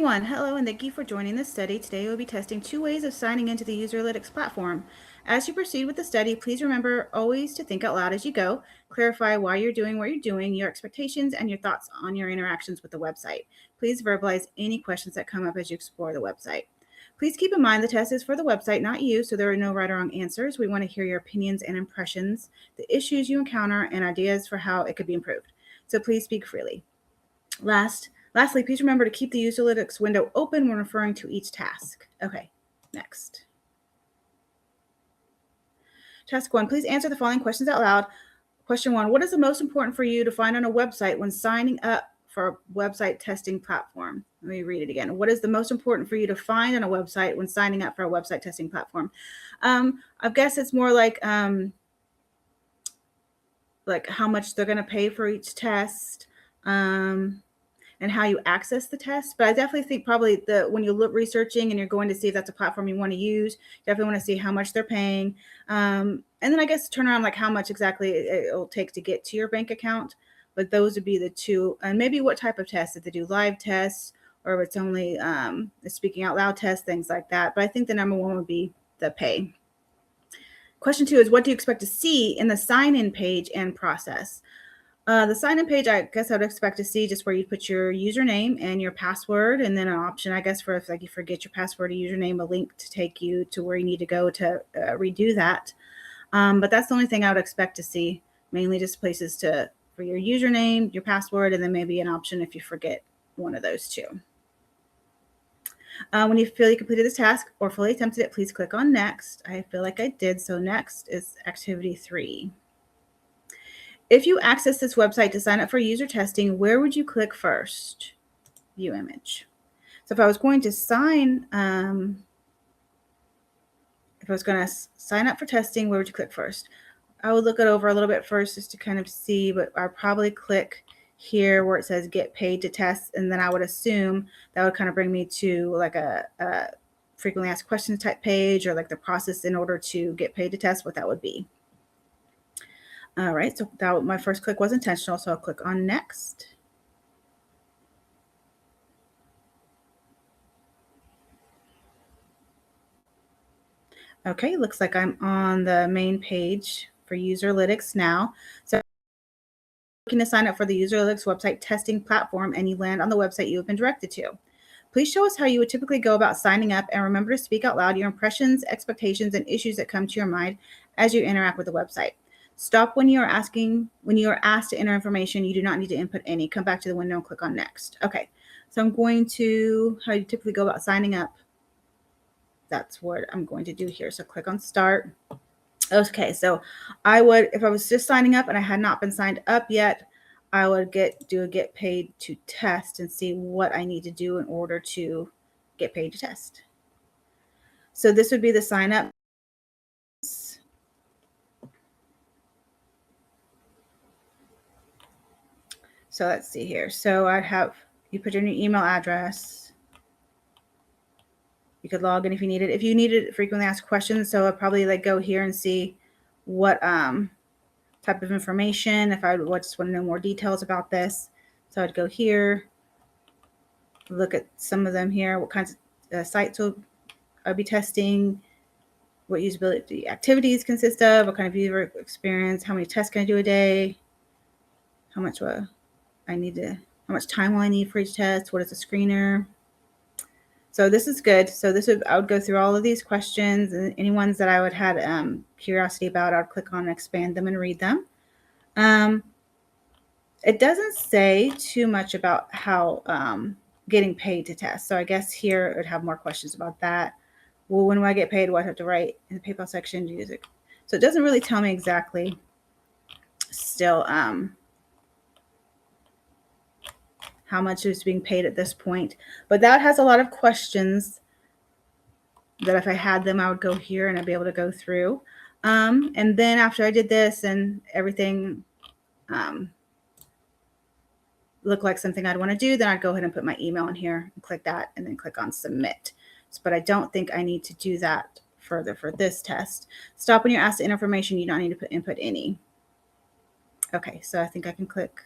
everyone. Hello, and thank you for joining this study. Today we'll be testing 2 ways of signing into the Userlytics platform. As you proceed with the study, please remember always to think out loud as you go, clarify why you're doing what you're doing, your expectations, and your thoughts on your interactions with the website. Please verbalize any questions that come up as you explore the website. Please keep in mind the test is for the website, not you, so there are no right or wrong answers. We want to hear your opinions and impressions, the issues you encounter, and ideas for how it could be improved. So please speak freely. Lastly, please remember to keep the Userlytics window open when referring to each task. Okay, next. Task 1, please answer the following questions out loud. Question 1, what is the most important for you to find on a website when signing up for a website testing platform? Let me read it again. What is the most important for you to find on a website when signing up for a website testing platform? I guess it's more like how much they're going to pay for each test. And how you access the test. But I definitely think probably when you look researching and you're going to see if that's a platform you want to use, you definitely want to see how much they're paying. And then I guess turn around like how much exactly it'll take to get to your bank account. But those would be the two. And maybe what type of tests, if they do live tests or if it's only a speaking out loud test, things like that. But I think the number one would be the pay. Question 2 is, what do you expect to see in the sign-in page and process? The sign-in page, I guess I would expect to see just where you put your username and your password, and then an option, I guess, for if you forget your password or username, a link to take you to where you need to go to redo that. But that's the only thing I would expect to see, mainly just places for your username, your password, and then maybe an option if you forget one of those two. When you feel you completed this task or fully attempted it, please click on Next. I feel like I did, so next is Activity 3. If you access this website to sign up for user testing, where would you click first? View image. So if I was going to sign up for testing, where would you click first? I would look it over a little bit first just to kind of see, but I'll probably click here where it says get paid to test, and then I would assume that would kind of bring me to like a frequently asked questions type page, or like the process in order to get paid to test, what that would be. All right, so my first click was intentional, so I'll click on Next. Okay, looks like I'm on the main page for Userlytics now. So looking to sign up for the Userlytics website testing platform, and you land on the website you have been directed to. Please show us how you would typically go about signing up, and remember to speak out loud your impressions, expectations, and issues that come to your mind as you interact with the website. Stop when you are asked to enter information. You do not need to input any. Come back to the window and click on Next. Okay, so I'm going to how you typically go about signing up. That's what I'm going to do here. So click on Start. Okay, so if I was just signing up and I had not been signed up yet, I would do a get paid to test and see what I need to do in order to get paid to test. So this would be the sign up. So let's see here. So you put your new email address. You could log in if you need it. If you needed frequently asked questions, so I'd probably go here and see what type of information, if I just want to know more details about this. So I'd go here, look at some of them here, what kinds of sites I'll be testing, what usability activities consist of, what kind of user experience, how many tests can I do a day, how much time will I need for each test, what is a screener. So this is good. So I would go through all of these questions, and any ones that I would have curiosity about, I'd click on expand them and read them. It doesn't say too much about how getting paid to test. So I guess here it would have more questions about that. Well, when do I get paid? What do I have to write in the PayPal section? So it doesn't really tell me exactly still how much is being paid at this point. But that has a lot of questions that if I had them, I would go here and I'd be able to go through. And then after I did this and everything looked like something I'd want to do, then I'd go ahead and put my email in here and click that and then click on submit. But I don't think I need to do that further for this test. Stop when you're asked to enter information. You don't need to input any. Okay, so I think I can click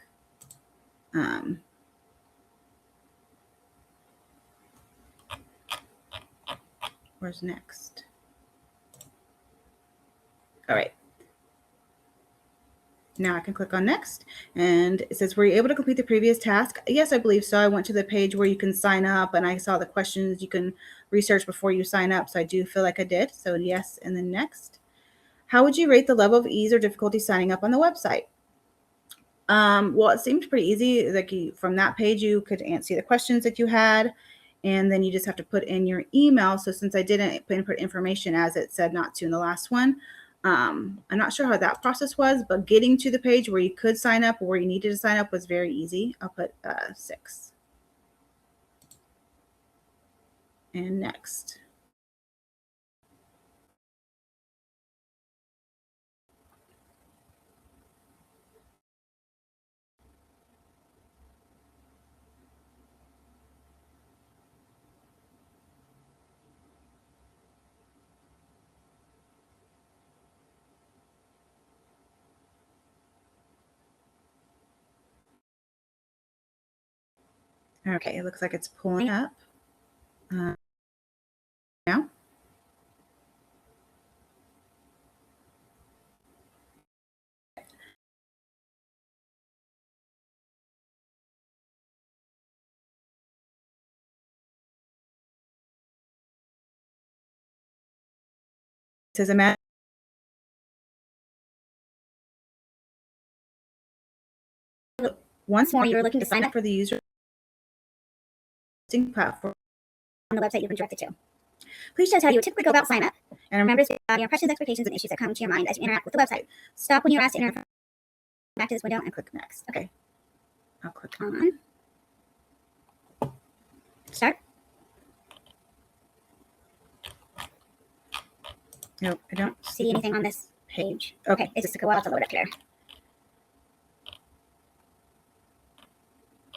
Where's next? All right. Now I can click on next, and it says, were you able to complete the previous task? Yes, I believe so. I went to the page where you can sign up, and I saw the questions you can research before you sign up. So I do feel like I did. So yes, and then next. How would you rate the level of ease or difficulty signing up on the website? Well, it seemed pretty easy. Like from that page, you could answer the questions that you had, and then you just have to put in your email. So since I didn't input information as it said not to in the last one, I'm not sure how that process was, but getting to the page where you could sign up or where you needed to sign up was very easy. I'll put 6. And next. Okay, it looks like it's pulling up now. It says imagine once more you're looking to sign up for the user platform on the website you've been directed to. Please show us how you would typically go about sign up, and remember to your impressions, expectations, and issues that come to your mind as you interact with the website. Stop when you're asked to interact. Back to this window and click next. Okay, I'll click on start. Nope, I don't see anything on this page. Okay, it's just took a while to load up here.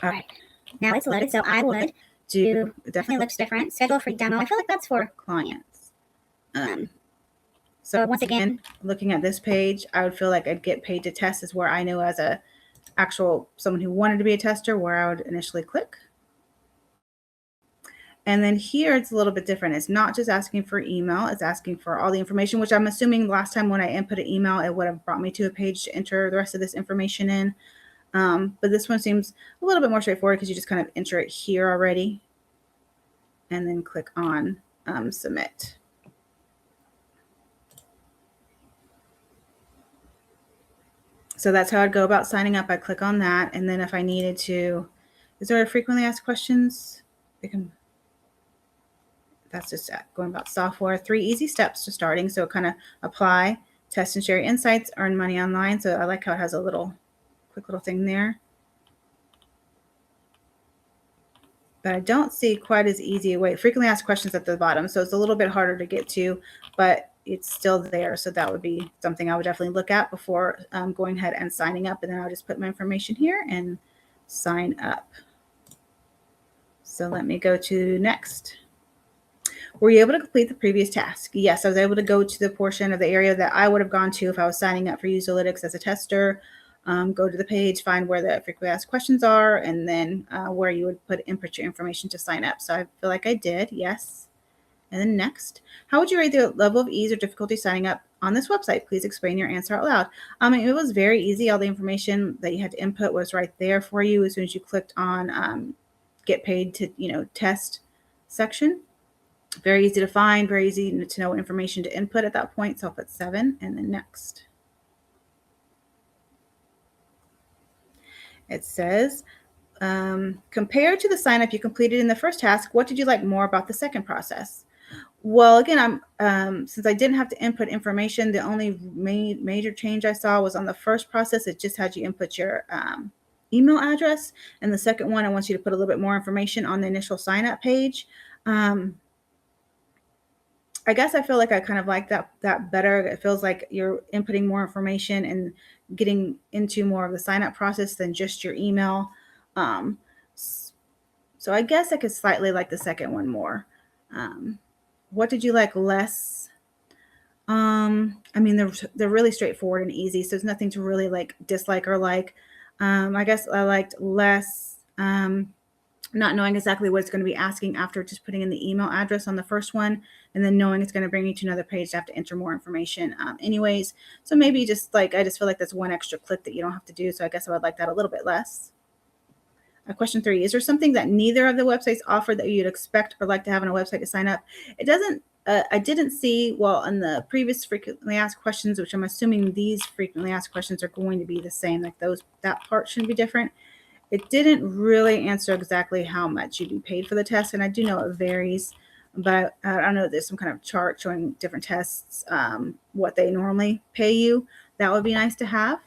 All right, now it's loaded, so I would do, definitely looks different. Schedule free demo. I feel like that's for clients. So once again, looking at this page, I would feel like I'd get paid to test is where I know as a actual someone who wanted to be a tester where I would initially click. And then here it's a little bit different. It's not just asking for email, it's asking for all the information, which I'm assuming last time when I input an email, it would have brought me to a page to enter the rest of this information in. But this one seems a little bit more straightforward because you just kind of enter it here already and then click on submit. So that's how I'd go about signing up. I click on that, and then if I needed to, is there a frequently asked questions? That's just going about software. 3 easy steps to starting. So kind of apply, test and share insights, earn money online. So I like how it has a quick little thing there. But I don't see quite as easy a way. Frequently asked questions at the bottom. So it's a little bit harder to get to, but it's still there. So that would be something I would definitely look at before going ahead and signing up. And then I'll just put my information here and sign up. So let me go to next. Were you able to complete the previous task? Yes, I was able to go to the portion of the area that I would have gone to if I was signing up for Userlytics as a tester. Go to the page, find where the frequently asked questions are, and then where you would input your information to sign up. So I feel like I did, yes. And then next, how would you rate the level of ease or difficulty signing up on this website? Please explain your answer out loud. It was very easy. All the information that you had to input was right there for you as soon as you clicked on get paid to test section. Very easy to find, very easy to know what information to input at that point. So I'll put 7 and then next. It says, compared to the sign up you completed in the first task, what did you like more about the second process? Well, again, since I didn't have to input information, the only major change I saw was on the first process. It just had you input your email address. And the second one, I want you to put a little bit more information on the initial sign up page. I guess I feel like I kind of like that better. It feels like you're inputting more information and getting into more of the sign up process than just your email. So I guess I could slightly like the second one more. What did you like less? They're really straightforward and easy, so there's nothing to really like dislike or like. I guess I liked less not knowing exactly what it's going to be asking after just putting in the email address on the first one, and then knowing it's going to bring you to another page to have to enter more information anyways. So maybe just like, I just feel like that's one extra click that you don't have to do. So I guess I would like that a little bit less. Question 3, is there something that neither of the websites offer that you'd expect or like to have on a website to sign up? It doesn't, I didn't see, well, on the previous frequently asked questions, which I'm assuming these frequently asked questions are going to be the same, like that part shouldn't be different. It didn't really answer exactly how much you'd be paid for the test, and I do know it varies, but I don't know if there's some kind of chart showing different tests, what they normally pay you. That would be nice to have.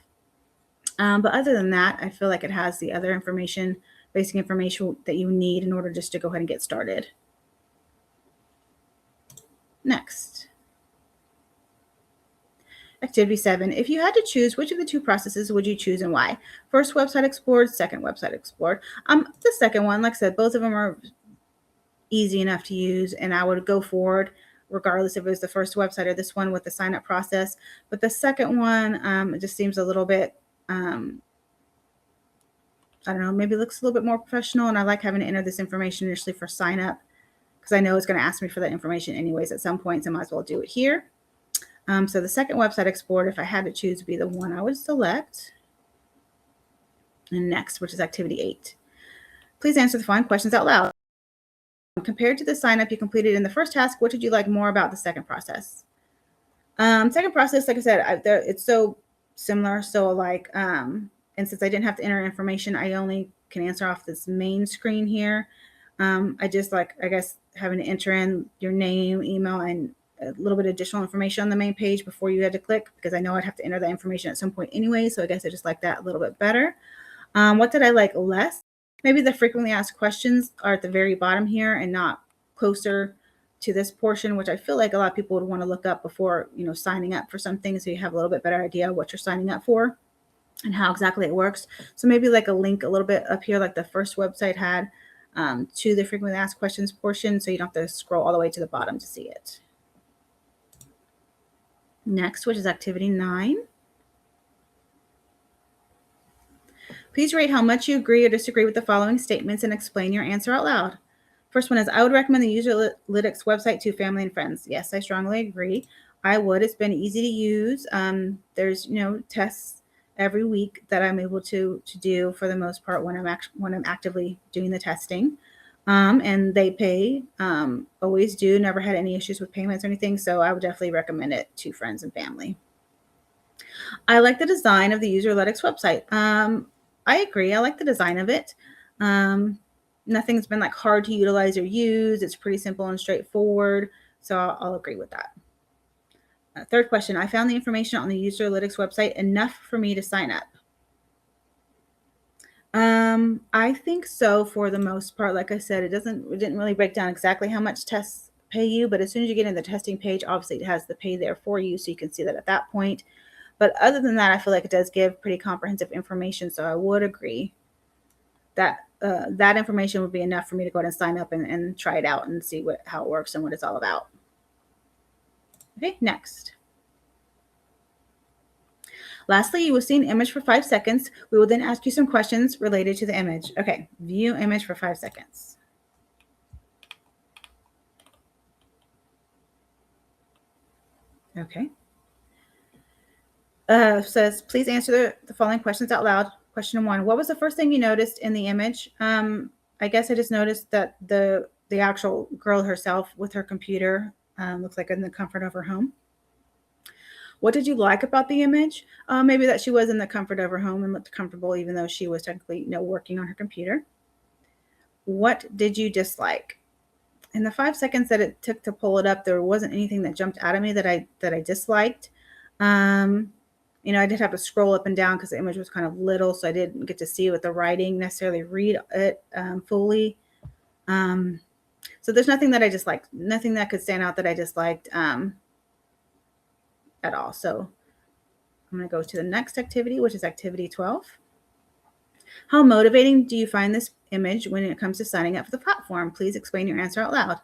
But other than that, I feel like it has the other information, basic information that you need in order just to go ahead and get started. Next. Activity 7. If you had to choose, which of the two processes would you choose and why? First website explored, second website explored. The second one, like I said, both of them are easy enough to use, and I would go forward regardless if it was the first website or this one with the sign up process. But the second one, it just seems a little bit, I don't know, maybe it looks a little bit more professional, and I like having to enter this information initially for sign up because I know it's going to ask me for that information anyways at some point, so I might as well do it here. So the second website explored, if I had to choose, would be the one I would select. And next, which is activity 8. Please answer the following questions out loud. Compared to the sign up you completed in the first task, what did you like more about the second process? Second process, like I said, it's so similar. So like, and since I didn't have to enter information, I only can answer off this main screen here. I just like, I guess, having to enter in your name, email, and a little bit of additional information on the main page before you had to click, because I know I'd have to enter that information at some point anyway. So I guess I just like that a little bit better. What did I like less? Maybe the frequently asked questions are at the very bottom here and not closer to this portion, which I feel like a lot of people would want to look up before, signing up for something, so you have a little bit better idea of what you're signing up for and how exactly it works. So maybe like a link a little bit up here, like the first website had, to the frequently asked questions portion, so you don't have to scroll all the way to the bottom to see it. Next, which is activity 9. Please rate how much you agree or disagree with the following statements and explain your answer out loud. First one is, I would recommend the Userlytics website to family and friends. Yes, I strongly agree. I would. It's been easy to use. There's, tests every week that I'm able to do for the most part when I'm actively doing the testing. And they pay, always do, never had any issues with payments or anything. So I would definitely recommend it to friends and family. I like the design of the Userlytics website. I agree. I like the design of it. Nothing's been like hard to utilize or use. It's pretty simple and straightforward. So I'll agree with that. Third question, I found the information on the Userlytics website enough for me to sign up. I think so for the most part. Like I said, it didn't really break down exactly how much tests pay you, but as soon as you get in the testing page, obviously it has the pay there for you, so you can see that at that point. But other than that, I feel like it does give pretty comprehensive information, so I would agree that that information would be enough for me to go ahead and sign up and try it out and see how it works and what it's all about. Okay, next. Lastly, you will see an image for 5 seconds. We will then ask you some questions related to the image. Okay, view image for 5 seconds. Okay. Says, please answer the following questions out loud. Question 1, what was the first thing you noticed in the image? I guess I just noticed that the actual girl herself with her computer looks like in the comfort of her home. What did you like about the image? Maybe that she was in the comfort of her home and looked comfortable, even though she was technically, working on her computer. What did you dislike? In the 5 seconds that it took to pull it up, there wasn't anything that jumped out at me that I disliked. I did have to scroll up and down because the image was kind of little, so I didn't get to see with the writing necessarily read it fully. So there's nothing that I disliked, nothing that could stand out that I disliked at all. So I'm going to go to the next activity, which is activity 12. How motivating do you find this image when it comes to signing up for the platform? Please explain your answer out loud.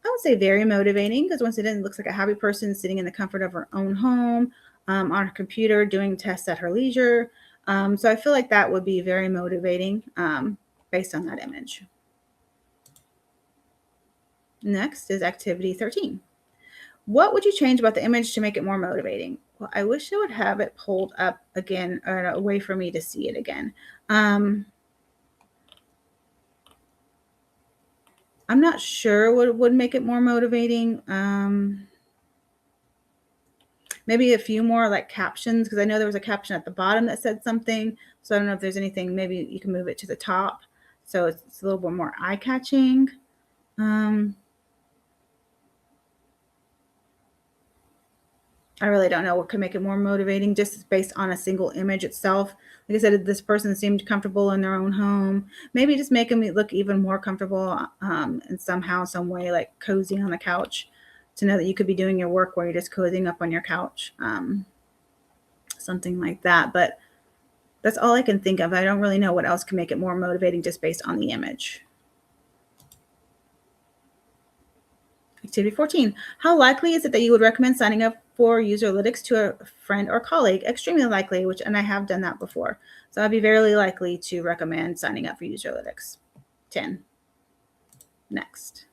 I would say very motivating, because once again, it looks like a happy person sitting in the comfort of her own home, on her computer, doing tests at her leisure. So I feel like that would be very motivating based on that image. Next is activity 13. What would you change about the image to make it more motivating? Well, I wish I would have it pulled up again or a way for me to see it again. I'm not sure what would make it more motivating. Maybe a few more like captions, because I know there was a caption at the bottom that said something. So I don't know if there's anything, maybe you can move it to the top so it's a little bit more eye-catching. I really don't know what could make it more motivating just based on a single image itself. Like I said, this person seemed comfortable in their own home. Maybe just make them look even more comfortable in somehow, some way, like cozy on the couch, to know that you could be doing your work while you're just cozying up on your couch. Something like that. But that's all I can think of. I don't really know what else can make it more motivating just based on the image. Activity 14. How likely is it that you would recommend signing up for Userlytics to a friend or colleague? Extremely likely, and I have done that before. So I'd be very likely to recommend signing up for Userlytics. 10. Next.